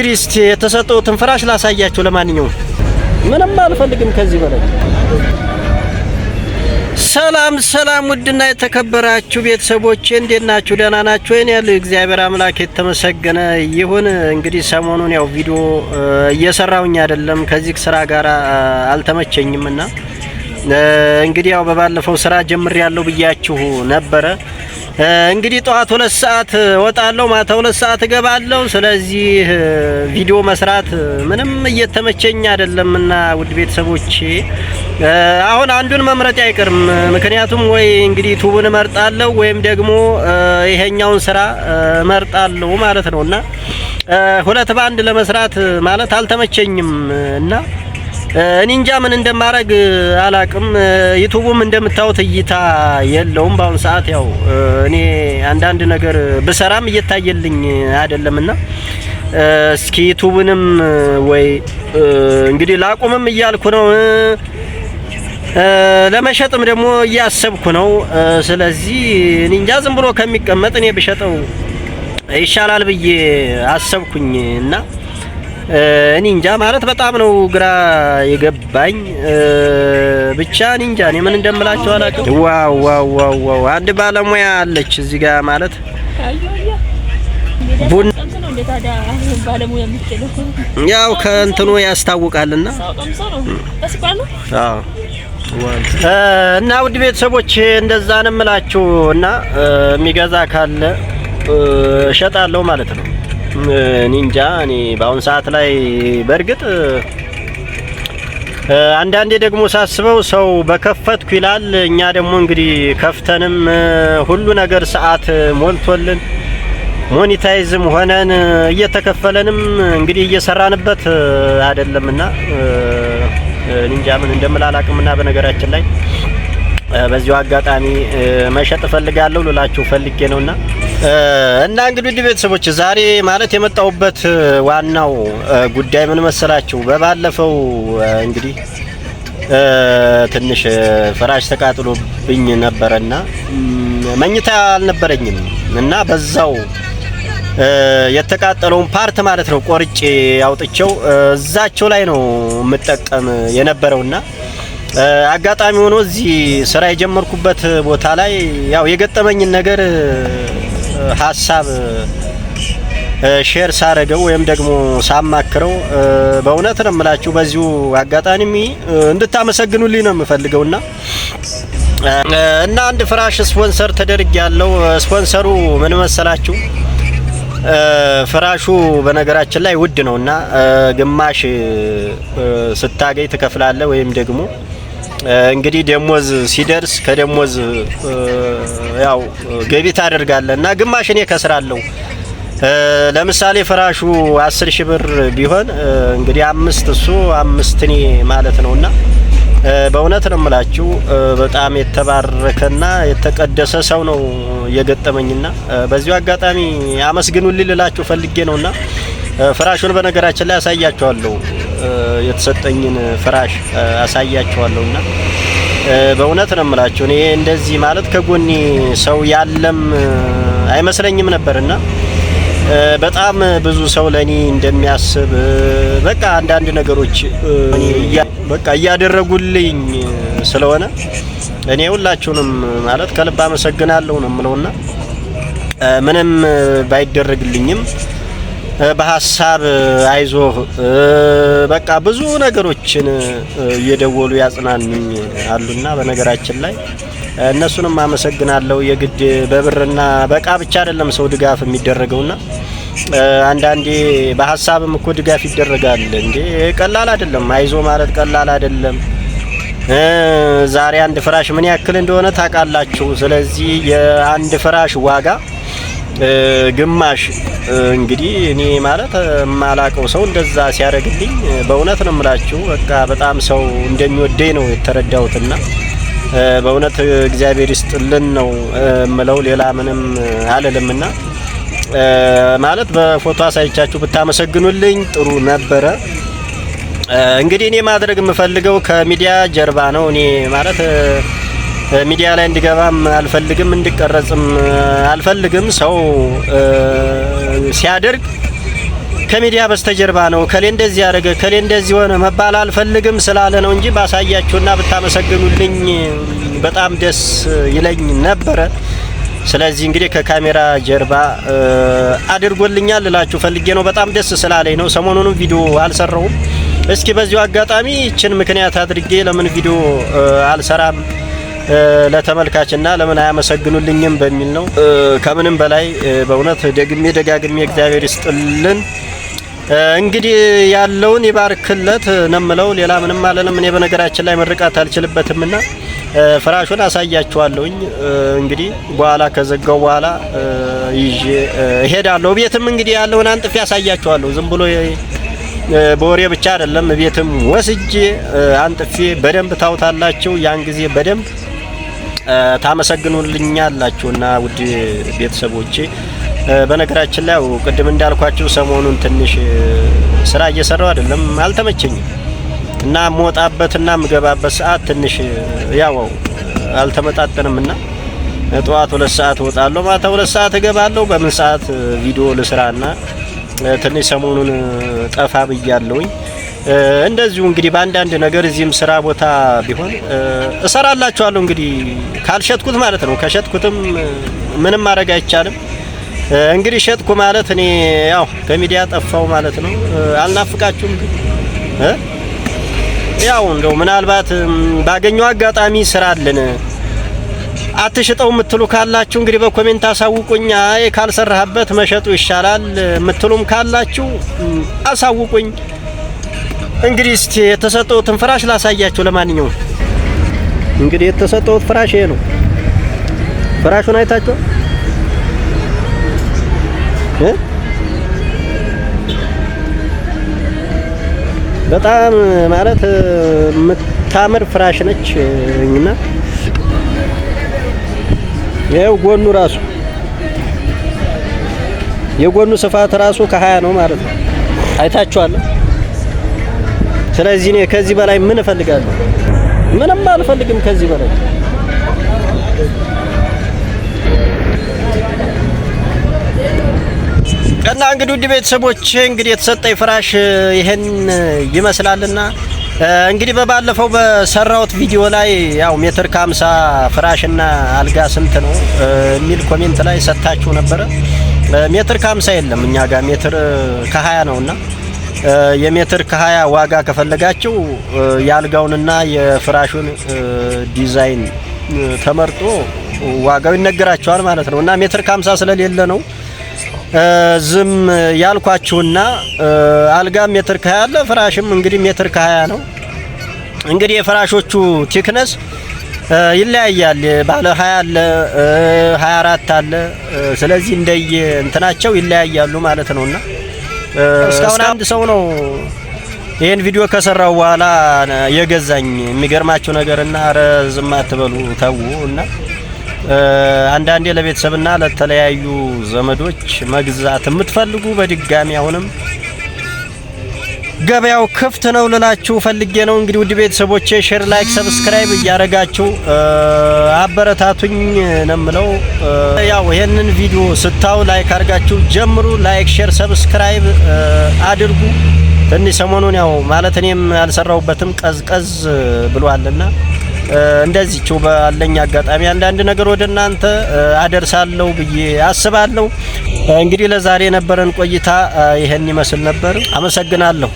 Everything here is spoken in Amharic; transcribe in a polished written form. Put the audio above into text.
ክሪስቲ የተሰጠውትን ፍራሽ ላሳያችሁ። ለማንኛውም ምንም አልፈልግም ከዚህ በላይ። ሰላም ውድና የተከበራችሁ ቤተሰቦቼ እንዴት ናችሁ? ደህና ናችሁ? እኔ ያለው እግዚአብሔር አምላክ የተመሰገነ ይሁን። እንግዲህ ሰሞኑን ያው ቪዲዮ እየሰራውኝ አይደለም፣ ከዚህ ስራ ጋር አልተመቸኝምና እንግዲህ ያው በባለፈው ስራ ጀምሬያለሁ ብያችሁ ነበረ። እንግዲህ ጠዋት 2 ሰዓት ወጣለሁ፣ ማታ 2 ሰዓት እገባለሁ። ስለዚህ ቪዲዮ መስራት ምንም እየተመቸኝ አይደለምና ውድ ቤተሰቦቼ አሁን አንዱን መምረጥ አይቀርም። ምክንያቱም ወይ እንግዲህ ዩቲዩብን እመርጣለሁ ወይም ደግሞ ይሄኛውን ስራ እመርጣለሁ ማለት ነውና ሁለት ባንድ ለመስራት ማለት አልተመቸኝም እና እኔ እንጃ ምን እንደማረግ አላቅም። ዩቲዩብም እንደምታዩት እይታ የለውም በአሁን ሰዓት። ያው እኔ አንዳንድ ነገር ብሰራም እየታየልኝ አይደለምና እስኪ ዩቲዩብንም ወይ እንግዲህ ላቁምም እያልኩ ነው፣ ለመሸጥም ደግሞ እያሰብኩ ነው። ስለዚህ እኔ እንጃ ዝም ብሎ ከሚቀመጥ እኔ ብሸጠው ይሻላል ብዬ አሰብኩኝ እና እኔ እንጃ ማለት በጣም ነው ግራ የገባኝ። ብቻ እኔ እንጃ እኔ ምን እንደምላችሁ አላውቅም። ዋው አንድ ባለሙያ አለች እዚህ ጋር ማለት ቡና ያው ከእንትኑ ያስታውቃልና አዎ እና ውድ ቤተሰቦች እንደዛ ነው የምላችሁ እና የሚገዛ ካለ እሸጣለሁ ማለት ነው። ኒንጃ እኔ በአሁን ሰዓት ላይ በርግጥ አንዳንዴ ደግሞ ሳስበው ሰው በከፈትኩ ይላል። እኛ ደግሞ እንግዲህ ከፍተንም ሁሉ ነገር ሰዓት ሞልቶልን ሞኔታይዝም ሆነን እየተከፈለንም እንግዲህ እየሰራንበት አይደለምና ኒንጃ ምን እንደምላላቅምና በነገራችን ላይ በዚሁ አጋጣሚ መሸጥ ፈልጋለሁ ልላችሁ ፈልጌ ነውና እና እንግዲህ ቤተሰቦች ዛሬ ማለት የመጣውበት ዋናው ጉዳይ ምን መሰላችሁ? በባለፈው እንግዲህ ትንሽ ፍራሽ ተቃጥሎብኝ ነበርና መኝታ አልነበረኝም እና በዛው የተቃጠለውን ፓርት ማለት ነው ቆርጬ አውጥቼው እዛቸው ላይ ነው የምጠቀም የነበረውና አጋጣሚ ሆኖ እዚህ ስራ የጀመርኩበት ቦታ ላይ ያው የገጠመኝን ነገር ሀሳብ ሼር ሳረገው ወይም ደግሞ ሳማክረው በእውነት ነው የምላችሁ በዚሁ አጋጣሚ እንድታመሰግኑልኝ ነው የምፈልገውና እና አንድ ፍራሽ ስፖንሰር ተደርጊያለሁ። ስፖንሰሩ ምን መሰላችሁ? ፍራሹ በነገራችን ላይ ውድ ነውና ግማሽ ስታገኝ ትከፍላለህ ወይም ደግሞ እንግዲህ ደሞዝ ሲደርስ ከደሞዝ ያው ገቢ ታደርጋለህና ግማሽ እኔ ከስራለሁ። ለምሳሌ ፍራሹ 10,000 ብር ቢሆን እንግዲህ 5 እሱ 5 እኔ ማለት ነውና በእውነት ነው የምላችሁ በጣም የተባረከና የተቀደሰ ሰው ነው የገጠመኝና በዚሁ አጋጣሚ አመስግኑልኝ ልላችሁ ፈልጌ ነውና ፍራሹን በነገራችን ላይ አሳያችኋለሁ። የተሰጠኝን ፍራሽ አሳያችኋለሁና በእውነት ነው የምላችሁ እኔ እንደዚህ ማለት ከጎኔ ሰው ያለም አይመስለኝም ነበርና በጣም ብዙ ሰው ለኔ እንደሚያስብ በቃ አንዳንድ ነገሮች በቃ እያደረጉልኝ ስለሆነ እኔ ሁላችሁንም ማለት ከልብ አመሰግናለሁ ነው የምለውና ምንም ባይደረግልኝም በሐሳብ አይዞህ በቃ ብዙ ነገሮችን እየደወሉ ያጽናኑኝ አሉና በነገራችን ላይ እነሱንም አመሰግናለሁ። የግድ በብርና በቃ ብቻ አይደለም ሰው ድጋፍ የሚደረገውና አንዳንዴ በሐሳብም እኮ ድጋፍ ይደረጋል እንዴ። ቀላል አይደለም፣ አይዞ ማለት ቀላል አይደለም። ዛሬ አንድ ፍራሽ ምን ያክል እንደሆነ ታውቃላችሁ። ስለዚህ የአንድ ፍራሽ ዋጋ ግማሽ እንግዲህ እኔ ማለት ማላቀው ሰው እንደዛ ሲያደርግልኝ በእውነት ነው የምላችሁ በቃ በጣም ሰው እንደሚወደኝ ነው የተረዳሁትና በእውነት እግዚአብሔር ይስጥልን ነው እምለው ሌላ ምንም አልልምና ማለት በፎቶ አሳይቻችሁ ብታመሰግኑልኝ ጥሩ ነበረ። እንግዲህ እኔ ማድረግ የምፈልገው ከሚዲያ ጀርባ ነው። እኔ ማለት ሚዲያ ላይ እንድገባም አልፈልግም፣ እንድቀረጽም አልፈልግም። ሰው ሲያደርግ ከሚዲያ በስተጀርባ ነው ከሌ እንደዚህ ያደረገ ከሌ እንደዚህ ሆነ መባል አልፈልግም ስላለ ነው እንጂ ባሳያችሁና ብታመሰግኑልኝ በጣም ደስ ይለኝ ነበረ። ስለዚህ እንግዲህ ከካሜራ ጀርባ አድርጎልኛል ልላችሁ ፈልጌ ነው። በጣም ደስ ስላለኝ ነው። ሰሞኑንም ቪዲዮ አልሰራውም። እስኪ በዚሁ አጋጣሚ እችን ምክንያት አድርጌ ለምን ቪዲዮ አልሰራም ለተመልካችና ለምን አያመሰግኑልኝም በሚል ነው። ከምንም በላይ በእውነት ደግሜ ደጋግሜ እግዚአብሔር ይስጥልን። እንግዲህ ያለውን ይባርክለት ነምለው ሌላ ምንም አለንም። እኔ በነገራችን ላይ መርቃት አልችልበትምና ፍራሹን አሳያችኋለሁኝ። እንግዲህ በኋላ ከዘጋው በኋላ ይዤ እሄዳለሁ። ቤትም እንግዲህ ያለውን አንጥፌ አሳያችኋለሁ። ዝም ብሎ በወሬ ብቻ አይደለም። ቤትም ወስጄ አንጥፌ በደንብ ታውታላችሁ። ያን ጊዜ በደንብ ታመሰግኑልኛላችሁና ውድ ቤተሰቦቼ በነገራችን ላይ ቅድም እንዳልኳችሁ ሰሞኑን ትንሽ ስራ እየሰራው አይደለም፣ አልተመቸኝም እና ሞጣበትና ምገባበት ሰዓት ትንሽ ያው አልተመጣጠንምና ጠዋት 2 ሰዓት ወጣለሁ፣ ማታ 2 ሰዓት እገባለሁ። በምን ሰዓት ቪዲዮ ልስራና ትንሽ ሰሞኑን ጠፋ ብያለሁኝ። እንደዚሁ እንግዲህ በአንዳንድ ነገር እዚህም ስራ ቦታ ቢሆን እሰራላችኋለሁ። እንግዲህ ካልሸጥኩት ማለት ነው። ከሸጥኩትም ምንም ማድረግ አይቻልም። እንግዲህ ሸጥኩ ማለት እኔ ያው ከሚዲያ ጠፋው ማለት ነው። አልናፍቃችሁም? ያው እንደው ምናልባት ባገኘው አጋጣሚ ስራ አለን አትሽጠው የምትሉ ካላችሁ እንግዲህ በኮሜንት አሳውቁኝ። አይ ካልሰራህበት መሸጡ ይሻላል የምትሉም ካላችሁ አሳውቁኝ። እንግዲህ እስቲ የተሰጠውትን ፍራሽ ላሳያችሁ። ለማንኛውም እንግዲህ የተሰጠውት ፍራሽ ይሄ ነው። ፍራሹን አይታችሁ በጣም ማለት የምታምር ፍራሽ ነች እና ይሄው ጎኑ ራሱ የጎኑ ስፋት ራሱ ከ20 ነው ማለት ነው። አይታችኋል። ስለዚህ እኔ ከዚህ በላይ ምን እፈልጋለሁ? ምንም አልፈልግም ከዚህ በላይ። እና እንግዲህ ውድ ቤተሰቦቼ እንግዲህ የተሰጠኝ ፍራሽ ይሄን ይመስላልና እንግዲህ በባለፈው በሰራውት ቪዲዮ ላይ ያው ሜትር ከ50 ፍራሽና አልጋ ስንት ነው የሚል ኮሜንት ላይ ሰጣችሁ ነበረ። ሜትር ከ50 የለም እኛ ጋር ሜትር ከ20 ነውና የሜትር ከ20 ዋጋ ከፈለጋችሁ የአልጋውንና የፍራሹን ዲዛይን ተመርጦ ዋጋው ይነገራቸዋል ማለት ነው። እና ሜትር ከ50 ስለሌለ ነው ዝም ያልኳችሁና አልጋ ሜትር ከ20 አለ፣ ፍራሽም እንግዲህ ሜትር ከ20 ነው። እንግዲህ የፍራሾቹ ቲክነስ ይለያያል። ባለ 20 አለ፣ 24 አለ። ስለዚህ እንደየ እንትናቸው ይለያያሉ ማለት ነውና እስካሁን አንድ ሰው ነው ይሄን ቪዲዮ ከሰራው በኋላ የገዛኝ። የሚገርማችሁ ነገርና ረዝም አትበሉ ተውና አንዳንዴ ለቤተሰብና ለተለያዩ ዘመዶች መግዛት የምትፈልጉ በድጋሚ አሁንም ገበያው ክፍት ነው ልላችሁ ፈልጌ ነው። እንግዲህ ውድ ቤተሰቦቼ ሼር፣ ላይክ፣ ሰብስክራይብ እያረጋችሁ አበረታቱኝ ነምለው። ያው ይሄንን ቪዲዮ ስታው ላይክ አርጋችሁ ጀምሩ። ላይክ፣ ሼር፣ ሰብስክራይብ አድርጉ። ትንሽ ሰሞኑን ያው ማለት እኔም ያልሰራውበትም ቀዝቀዝ ብሏልና እንደዚህው ባለኝ አጋጣሚ አንዳንድ ነገር ወደ እናንተ አደርሳለሁ ብዬ አስባለሁ። እንግዲህ ለዛሬ የነበረን ቆይታ ይሄን ይመስል ነበር። አመሰግናለሁ።